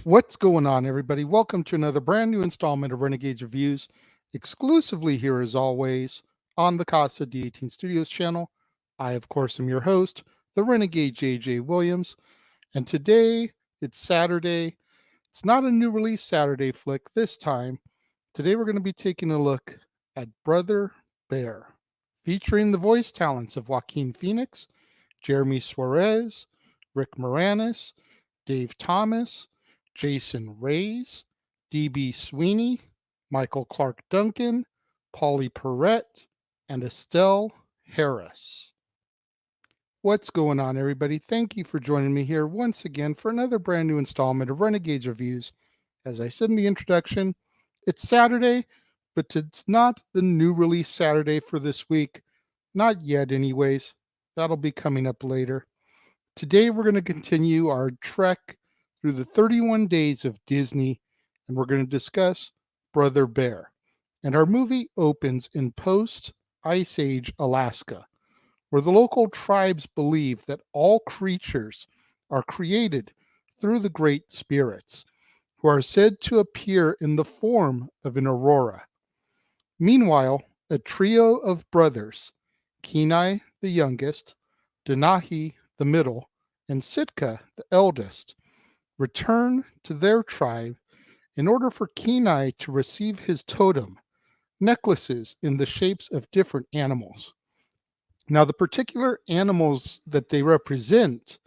What's going on, everybody? Welcome to another brand new installment of Renegades Reviews, exclusively here as always on the Casa D18 Studios channel. I, of course, am your host, the Renegade JJ Williams, and today it's Saturday. It's not a new release Saturday flick this time. Today we're going to be taking a look at Brother Bear, featuring the voice talents of Joaquin Phoenix, Jeremy Suarez, Rick Moranis, Dave Thomas, Jason Reyes, D.B. Sweeney, Michael Clarke Duncan, Polly Perrette, and Estelle Harris. What's going on, everybody? Thank you for joining me here once again for another brand new installment of Renegades Reviews. As I said in the introduction, it's Saturday, but it's not the new release Saturday for this week. Not yet, anyways. That'll be coming up later. Today, we're going to continue our trek through the 31 days of Disney, and we're going to discuss Brother Bear. And our movie opens in post Ice Age Alaska, where the local tribes believe that all creatures are created through the great spirits, who are said to appear in the form of an aurora. Meanwhile, a trio of brothers, Kenai the youngest, Denahi the middle, and Sitka the eldest, return to their tribe in order for Kenai to receive his totem, necklaces in the shapes of different animals. Now, the particular animals that they represent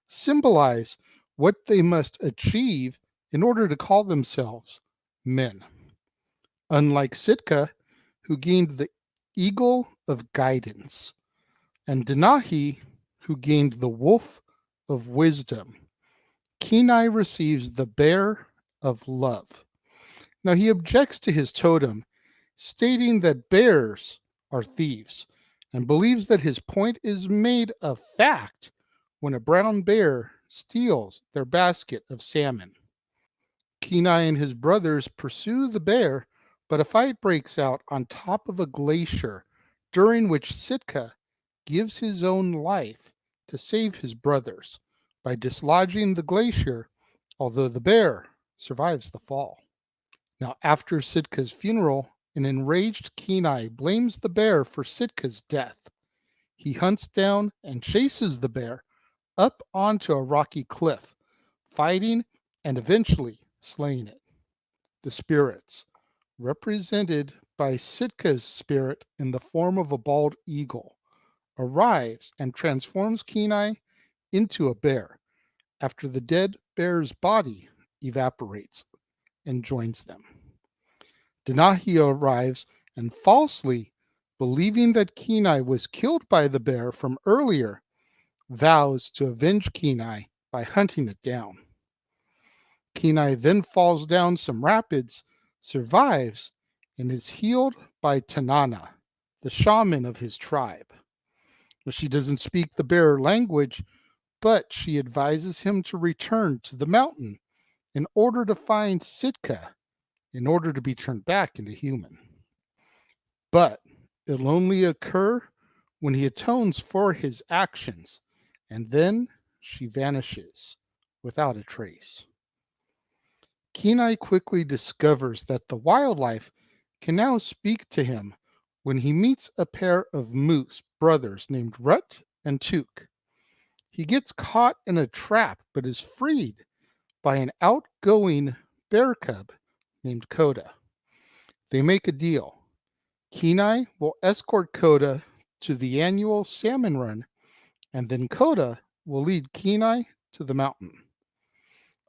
symbolize what they must achieve in order to call themselves men. Unlike Sitka, who gained the eagle of guidance, and Denahi, who gained the wolf of wisdom, Kenai receives the bear of love. Now, he objects to his totem, stating that bears are thieves, and believes that his point is made a fact when a brown bear steals their basket of salmon. Kenai and his brothers pursue the bear, but a fight breaks out on top of a glacier, during which Sitka gives his own life to save his brothers by dislodging the glacier, although the bear survives the fall. Now, after Sitka's funeral, an enraged Kenai blames the bear for Sitka's death. He hunts down and chases the bear up onto a rocky cliff, fighting and eventually slaying it. The spirits, represented by Sitka's spirit in the form of a bald eagle, arrives and transforms Kenai into a bear after the dead bear's body evaporates and joins them. Denahi arrives and, falsely believing that Kenai was killed by the bear from earlier, vows to avenge Kenai by hunting it down. Kenai then falls down some rapids, survives, and is healed by Tanana, the shaman of his tribe. She doesn't speak the bear language, but she advises him to return to the mountain in order to find Sitka, in order to be turned back into human. But it'll only occur when he atones for his actions, and then she vanishes without a trace. Kenai quickly discovers that the wildlife can now speak to him when he meets a pair of moose brothers named Rut and Took. He gets caught in a trap but is freed by an outgoing bear cub named Coda. They make a deal. Kenai will escort Coda to the annual salmon run, and then Coda will lead Kenai to the mountain.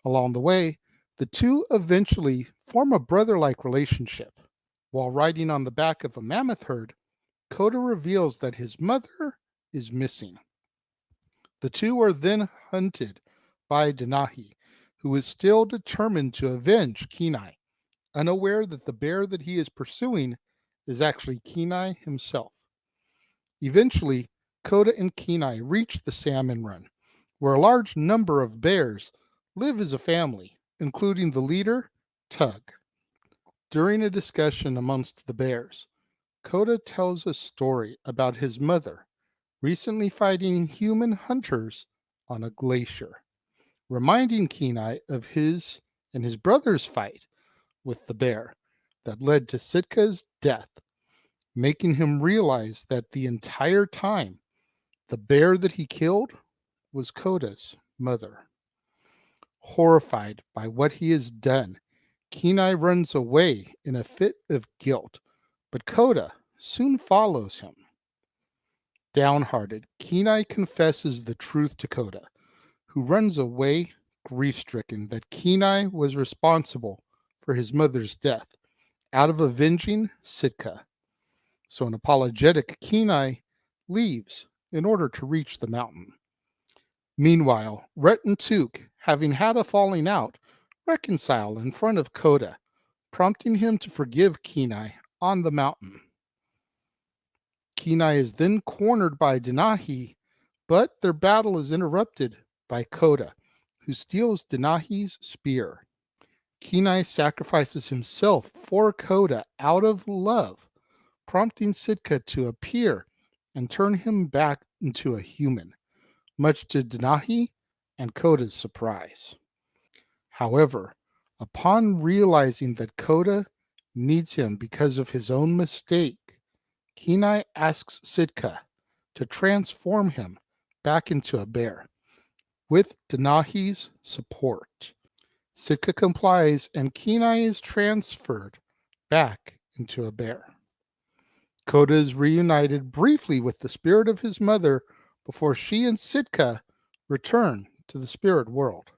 Along the way, the two eventually form a brother-like relationship. While riding on the back of a mammoth herd, Coda reveals that his mother is missing. The two are then hunted by Denahi, who is still determined to avenge Kenai, unaware that the bear that he is pursuing is actually Kenai himself. Eventually, Coda and Kenai reach the salmon run, where a large number of bears live as a family, including the leader, Tug. During a discussion amongst the bears, Coda tells a story about his mother recently fighting human hunters on a glacier, reminding Kenai of his and his brother's fight with the bear that led to Sitka's death, making him realize that the entire time the bear that he killed was Koda's mother. Horrified by what he has done, Kenai runs away in a fit of guilt, but Koda soon follows him. Downhearted, Kenai confesses the truth to Koda, who runs away grief stricken that Kenai was responsible for his mother's death out of avenging Sitka. So, an apologetic Kenai leaves in order to reach the mountain. Meanwhile, Rhett and Took, having had a falling out, reconcile in front of Koda, prompting him to forgive Kenai on the mountain. Kenai is then cornered by Denahi, but their battle is interrupted by Koda, who steals Denahi's spear. Kenai sacrifices himself for Koda out of love, prompting Sitka to appear and turn him back into a human, much to Denahi and Koda's surprise. However, upon realizing that Koda needs him because of his own mistake, Kenai asks Sitka to transform him back into a bear with Denahi's support. Sitka complies and Kenai is transferred back into a bear. Koda is reunited briefly with the spirit of his mother before she and Sitka return to the spirit world.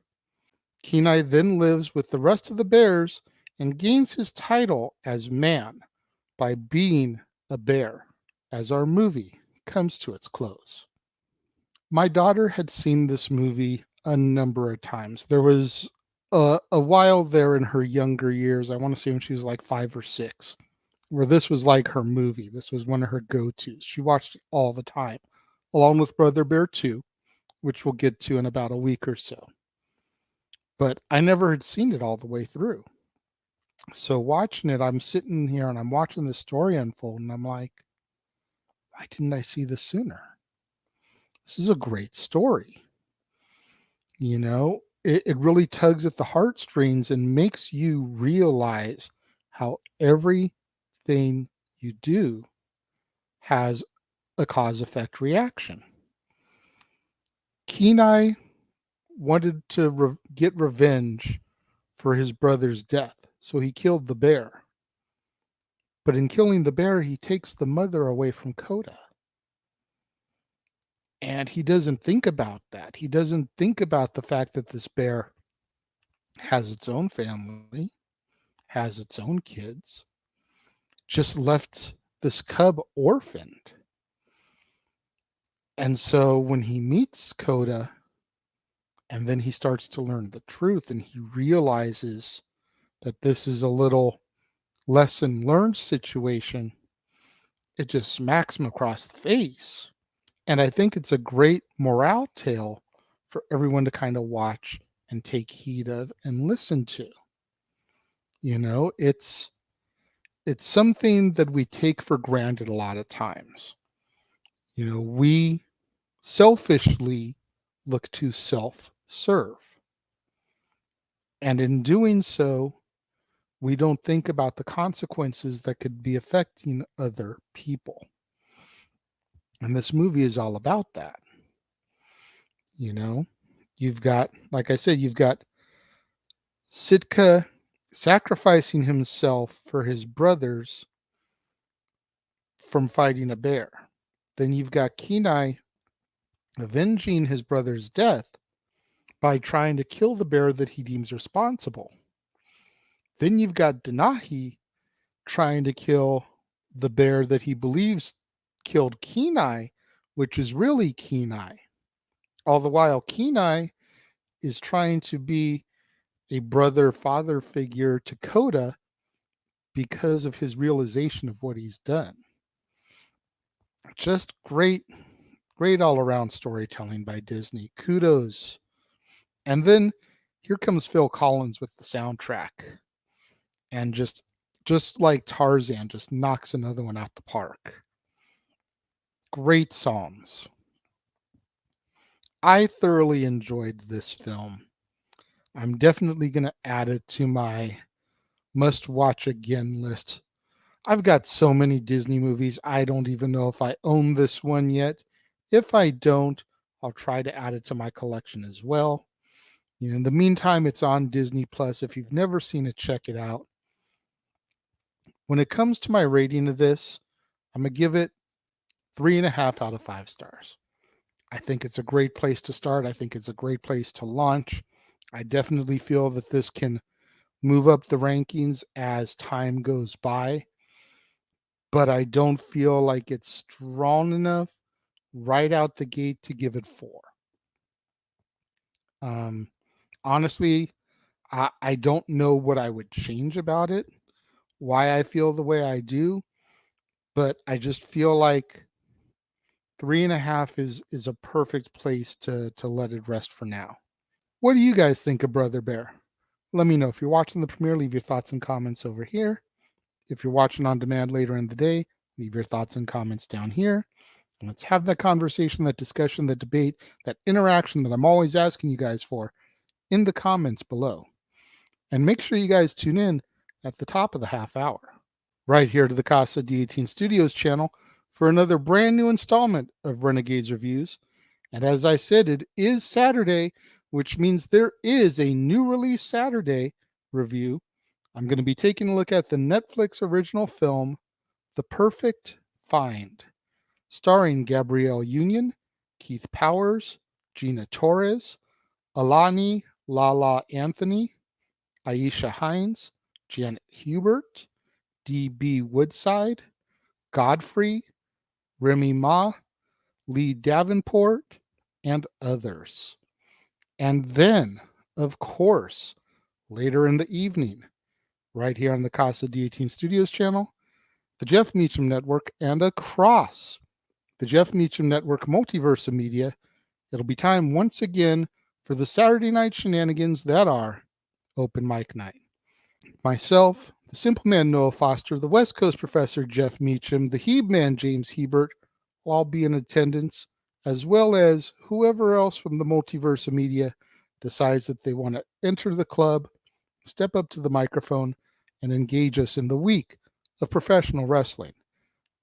Kenai then lives with the rest of the bears and gains his title as man by being a bear as our movie comes to its close. My daughter had seen this movie a number of times. There was a while there in her younger years, I want to say when she was like 5 or 6, where this was like her movie. This was one of her go-tos. She watched it all the time, along with Brother Bear 2, which we'll get to in about a week or so. But I never had seen it all the way through. So watching it, I'm sitting here and I'm watching the story unfold, and I'm like, why didn't I see this sooner? This is a great story. You know, it really tugs at the heartstrings and makes you realize how everything you do has a cause effect reaction. Kenai wanted to get revenge for his brother's death, so he killed the bear. But in killing the bear, he takes the mother away from Koda. And he doesn't think about that. He doesn't think about the fact that this bear has its own family, has its own kids, just left this cub orphaned. And so when he meets Koda and then he starts to learn the truth and he realizes that this is a little lesson learned situation, it just smacks him across the face. And I think it's a great morale tale for everyone to kind of watch and take heed of and listen to. You know, it's something that we take for granted a lot of times. You know, we selfishly look to self-serve. And in doing so, we don't think about the consequences that could be affecting other people. And this movie is all about that. You know, you've got, like I said, you've got Sitka sacrificing himself for his brothers from fighting a bear. Then you've got Kenai avenging his brother's death by trying to kill the bear that he deems responsible. Then you've got Denahi trying to kill the bear that he believes killed Kenai, which is really Kenai. All the while, Kenai is trying to be a brother father figure to Koda because of his realization of what he's done. Just great, great all around storytelling by Disney. Kudos. And then here comes Phil Collins with the soundtrack. And just like Tarzan, just knocks another one out the park. Great songs. I thoroughly enjoyed this film. I'm definitely going to add it to my must watch again list. I've got so many Disney movies, I don't even know if I own this one yet. If I don't, I'll try to add it to my collection as well. In the meantime, it's on Disney Plus. If you've never seen it, check it out. When it comes to my rating of this, I'm going to give it 3.5 out of 5 stars. I think it's a great place to start. I think it's a great place to launch. I definitely feel that this can move up the rankings as time goes by, but I don't feel like it's strong enough right out the gate to give it 4. Honestly, I don't know what I would change about it, why I feel the way I do, but I just feel like 3.5 is a perfect place to let it rest for now. What do you guys think of Brother Bear? Let me know. If you're watching the premiere, leave your thoughts and comments over here. If you're watching on demand later in the day, leave your thoughts and comments down here. And let's have that conversation, that discussion, that debate, that interaction that I'm always asking you guys for in the comments below. And make sure you guys tune in at the top of the half hour, right here to the Casa D18 Studios channel for another brand new installment of Renegades Reviews. And as I said, it is Saturday, which means there is a new release Saturday review. I'm going to be taking a look at the Netflix original film, The Perfect Find, starring Gabrielle Union, Keith Powers, Gina Torres, Alani Lala Anthony, Aisha Hines, Janet Hubert, D.B. Woodside, Godfrey, Remy Ma, Lee Davenport, and others. And then, of course, later in the evening, right here on the Casa D18 Studios channel, the Jeff Meacham Network, and across the Jeff Meacham Network multiverse of media, it'll be time once again for the Saturday night shenanigans that are Open Mic Night. Myself, the Simple Man Noah Foster, the West Coast Professor Jeff Meacham, the Heeb Man James Hebert will all be in attendance, as well as whoever else from the multiverse of media decides that they want to enter the club, step up to the microphone, and engage us in the week of professional wrestling.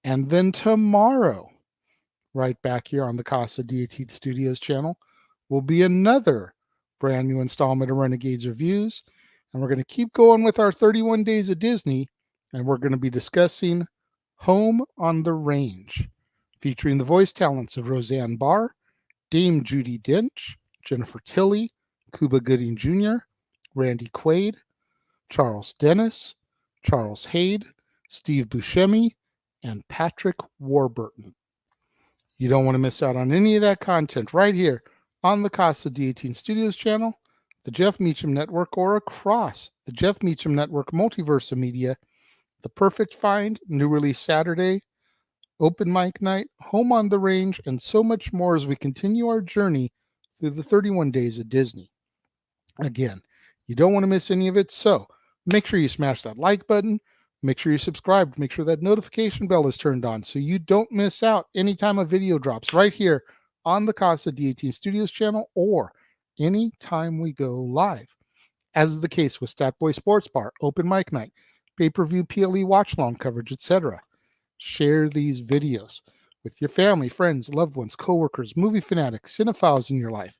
And then tomorrow, right back here on the Casa D18 Studios channel, will be another brand new installment of Renegades Reviews. And we're going to keep going with our 31 Days of Disney, and we're going to be discussing Home on the Range, featuring the voice talents of Roseanne Barr, Dame Judi Dench, Jennifer Tilly, Cuba Gooding Jr., Randy Quaid, Charles Dennis, Charles Hayde, Steve Buscemi, and Patrick Warburton. You don't want to miss out on any of that content right here on the Casa D18 Studios channel, the Jeff Meacham Network, or across the Jeff Meacham Network multiverse of media. The Perfect Find, new release Saturday, Open Mic Night, Home on the Range, and so much more as we continue our journey through the 31 Days of Disney. Again, you don't want to miss any of it, so make sure you smash that like button, make sure you subscribe, make sure that notification bell is turned on so you don't miss out anytime a video drops right here on the Casa D18 Studios channel or anytime we go live. As is the case with Statboy Sports Bar, Open Mic Night, pay-per-view PLE watch-along coverage, etc. Share these videos with your family, friends, loved ones, coworkers, movie fanatics, cinephiles in your life,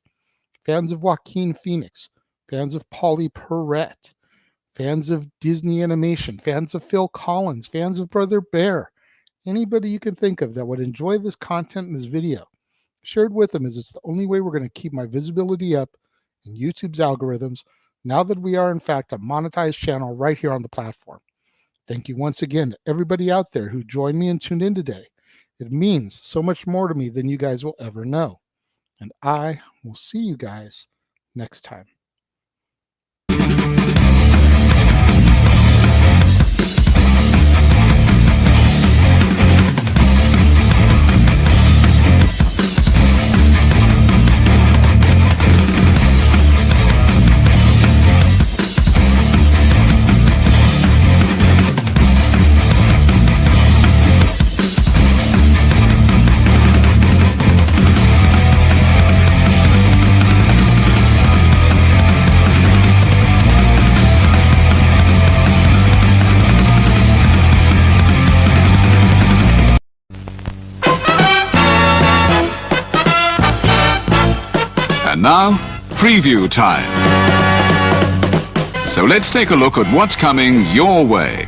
fans of Joaquin Phoenix, fans of Polly Perrette, fans of Disney animation, fans of Phil Collins, fans of Brother Bear, anybody you can think of that would enjoy this content in this video. Share it with them, as it's the only way we're going to keep my visibility up in YouTube's algorithms now that we are, in fact, a monetized channel right here on the platform. Thank you once again to everybody out there who joined me and tuned in today. It means so much more to me than you guys will ever know. And I will see you guys next time. And now, preview time. So let's take a look at what's coming your way.